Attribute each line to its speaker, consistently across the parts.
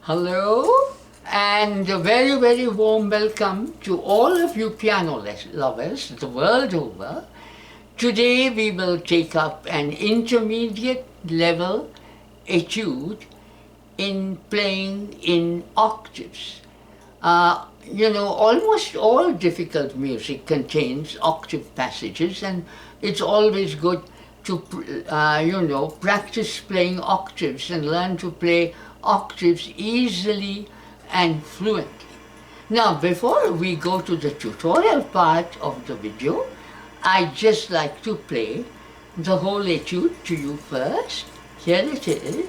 Speaker 1: Hello, and a very, very warm welcome to all of you piano lovers the world over. Today we will take up an intermediate level etude in playing in octaves. Almost all difficult music contains octave passages, and it's always good to, practice playing octaves and learn to play octaves easily and fluently. Now, before we go to the tutorial part of the video, I'd just like to play the whole etude to you first. Here it is.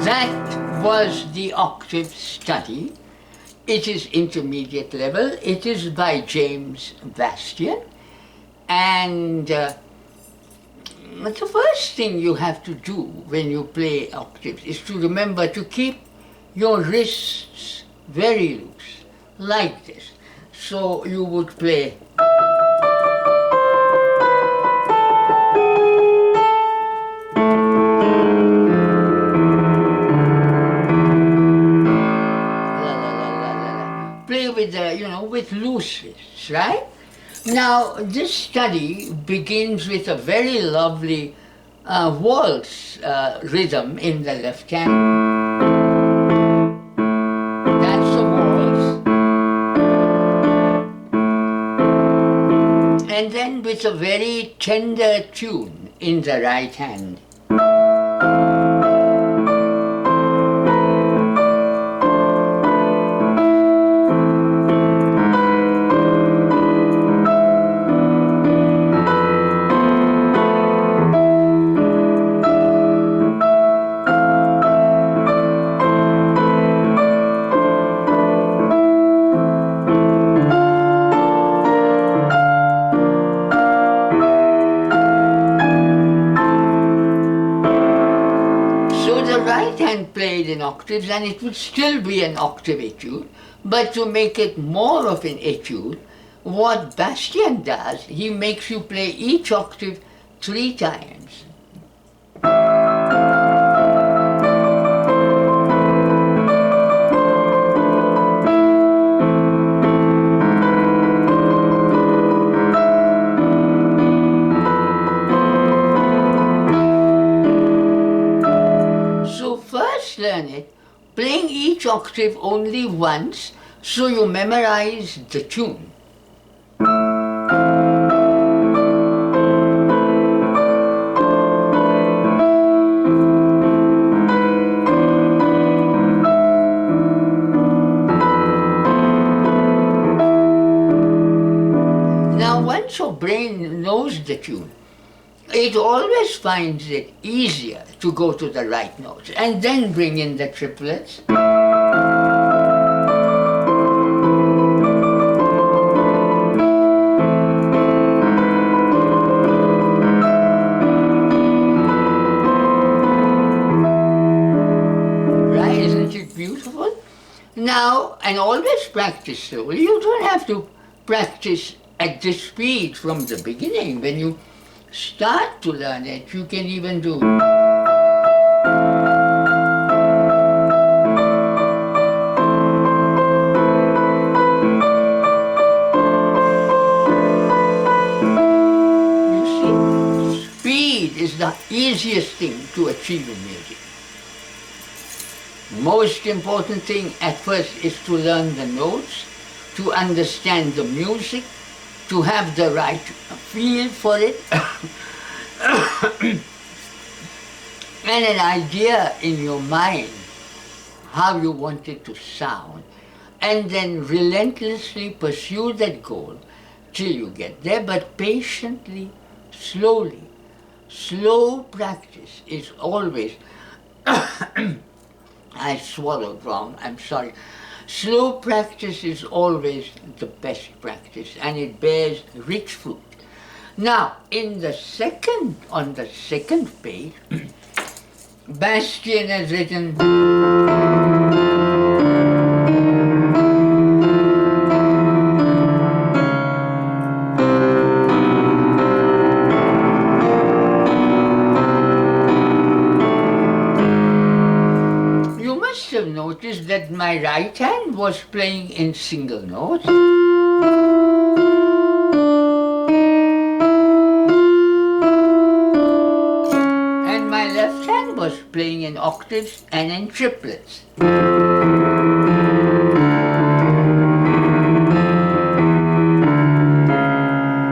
Speaker 1: That was the octave study. It is intermediate level. It is by Bastien. And the first thing you have to do when you play octaves is to remember to keep your wrists very loose, like this. So you would play. Play with with loose wrists, right? Now, this study begins with a very lovely waltz rhythm in the left hand. That's the waltz. And then with a very tender tune in the right hand. Played in octaves, and it would still be an octave etude, but to make it more of an etude, what Bastien does, he makes you play each octave 3 times. learn it, playing each octave only once so you memorize the tune. Now, once your brain knows the tune, it always finds it easier to go to the right notes and then bring in the triplets. Right? Isn't it beautiful? Now, and always practice slowly. You don't have to practice at this speed from the beginning. When you start to learn it, you can even do you see, speed is the easiest thing to achieve in music. Most important thing at first is to learn the notes, to understand the music, to have the right feel for it, and an idea in your mind how you want it to sound, and then relentlessly pursue that goal till you get there, but patiently, slowly. Slow practice is always, I swallowed wrong, I'm sorry. Slow practice is always the best practice, and it bears rich fruit. Now, on the second page, Bastien has written have noticed that my right hand was playing in single notes. And my left hand was playing in octaves and in triplets.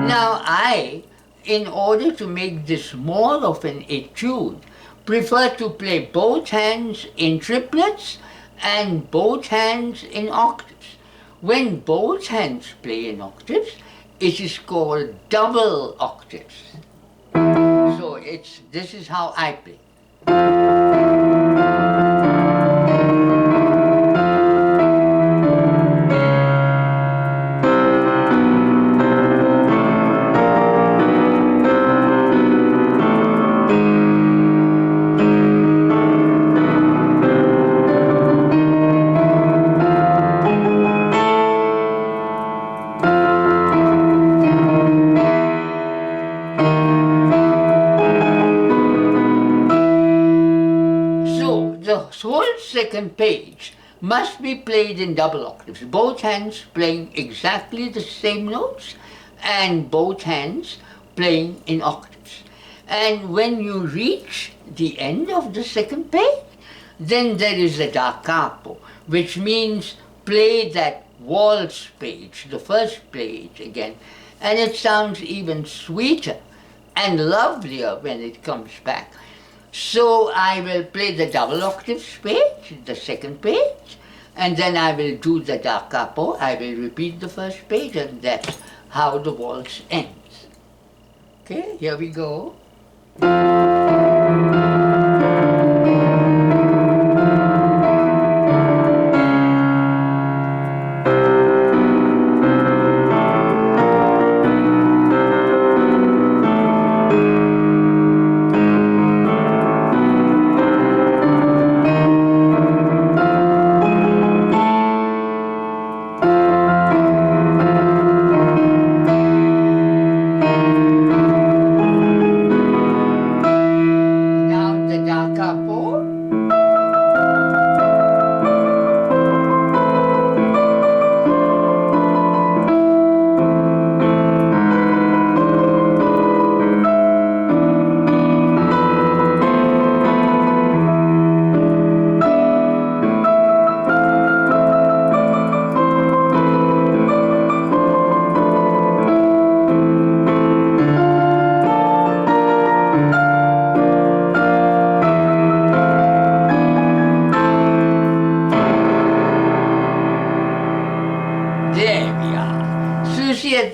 Speaker 1: Now I, in order to make this more of an etude, prefer to play both hands in triplets and both hands in octaves. When both hands play in octaves, it is called double octaves. So this is how I play. Whole second page must be played in double octaves, both hands playing exactly the same notes and both hands playing in octaves. And when you reach the end of the second page, then there is a da capo, which means play that waltz page, the first page again, and it sounds even sweeter and lovelier when it comes back. So I will play the double octaves page, the second page, and then I will do the da capo. I will repeat the first page, and that's how the waltz ends. Okay, here we go.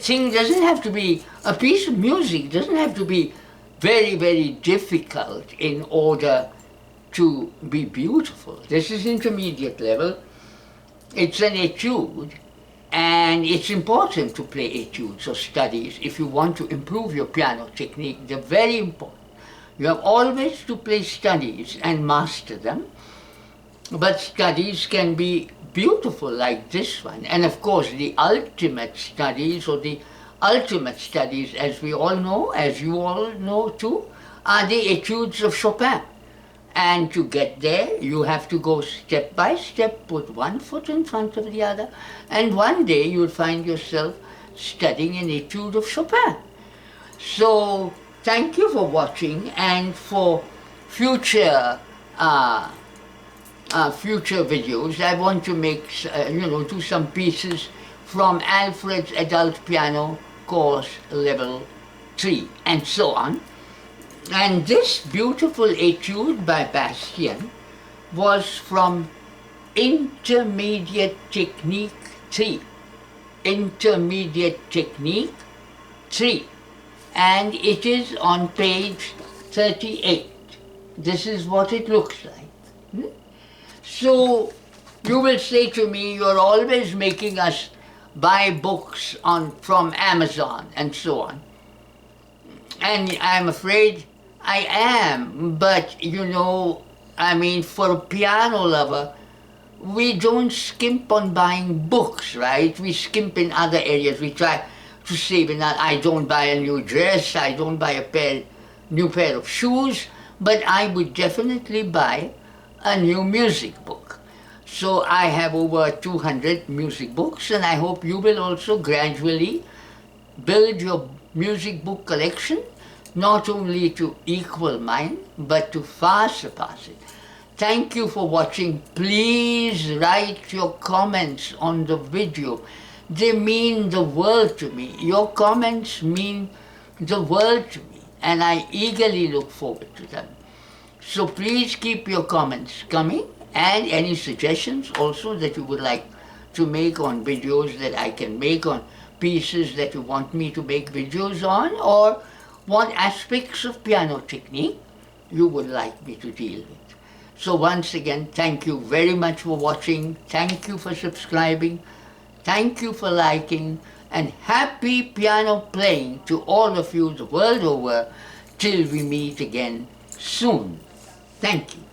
Speaker 1: thing doesn't have to be, a piece of music doesn't have to be very, very difficult in order to be beautiful. This is intermediate level. It's an etude, and it's important to play etudes or studies if you want to improve your piano technique. They're very important. You have always to play studies and master them, but studies can be beautiful like this one. And of course the ultimate studies, or the ultimate studies, as we all know, as you all know too, are the etudes of Chopin. And to get there, you have to go step by step, put one foot in front of the other, and one day you'll find yourself studying an etude of Chopin. So thank you for watching, and for future future videos, I want to make, do some pieces from Alfred's Adult Piano Course Level 3, and so on. And this beautiful etude by Bastien was from Intermediate Technique 3. Intermediate Technique 3. And it is on page 38. This is what it looks like. So you will say to me, you're always making us buy books from Amazon and so on. And I'm afraid I am, but for a piano lover, we don't skimp on buying books, right? We skimp in other areas. We try to save in that. I don't buy a new dress, I don't buy a new pair of shoes, but I would definitely buy a new music book. So I have over 200 music books, and I hope you will also gradually build your music book collection, not only to equal mine, but to far surpass it. Thank you for watching. Please write your comments on the video. They mean the world to me. Your comments mean the world to me, and I eagerly look forward to them. So please keep your comments coming, and any suggestions also that you would like to make on videos that I can make, on pieces that you want me to make videos on, or what aspects of piano technique you would like me to deal with. So once again, thank you very much for watching. Thank you for subscribing. Thank you for liking, and happy piano playing to all of you the world over till we meet again soon. Thank you.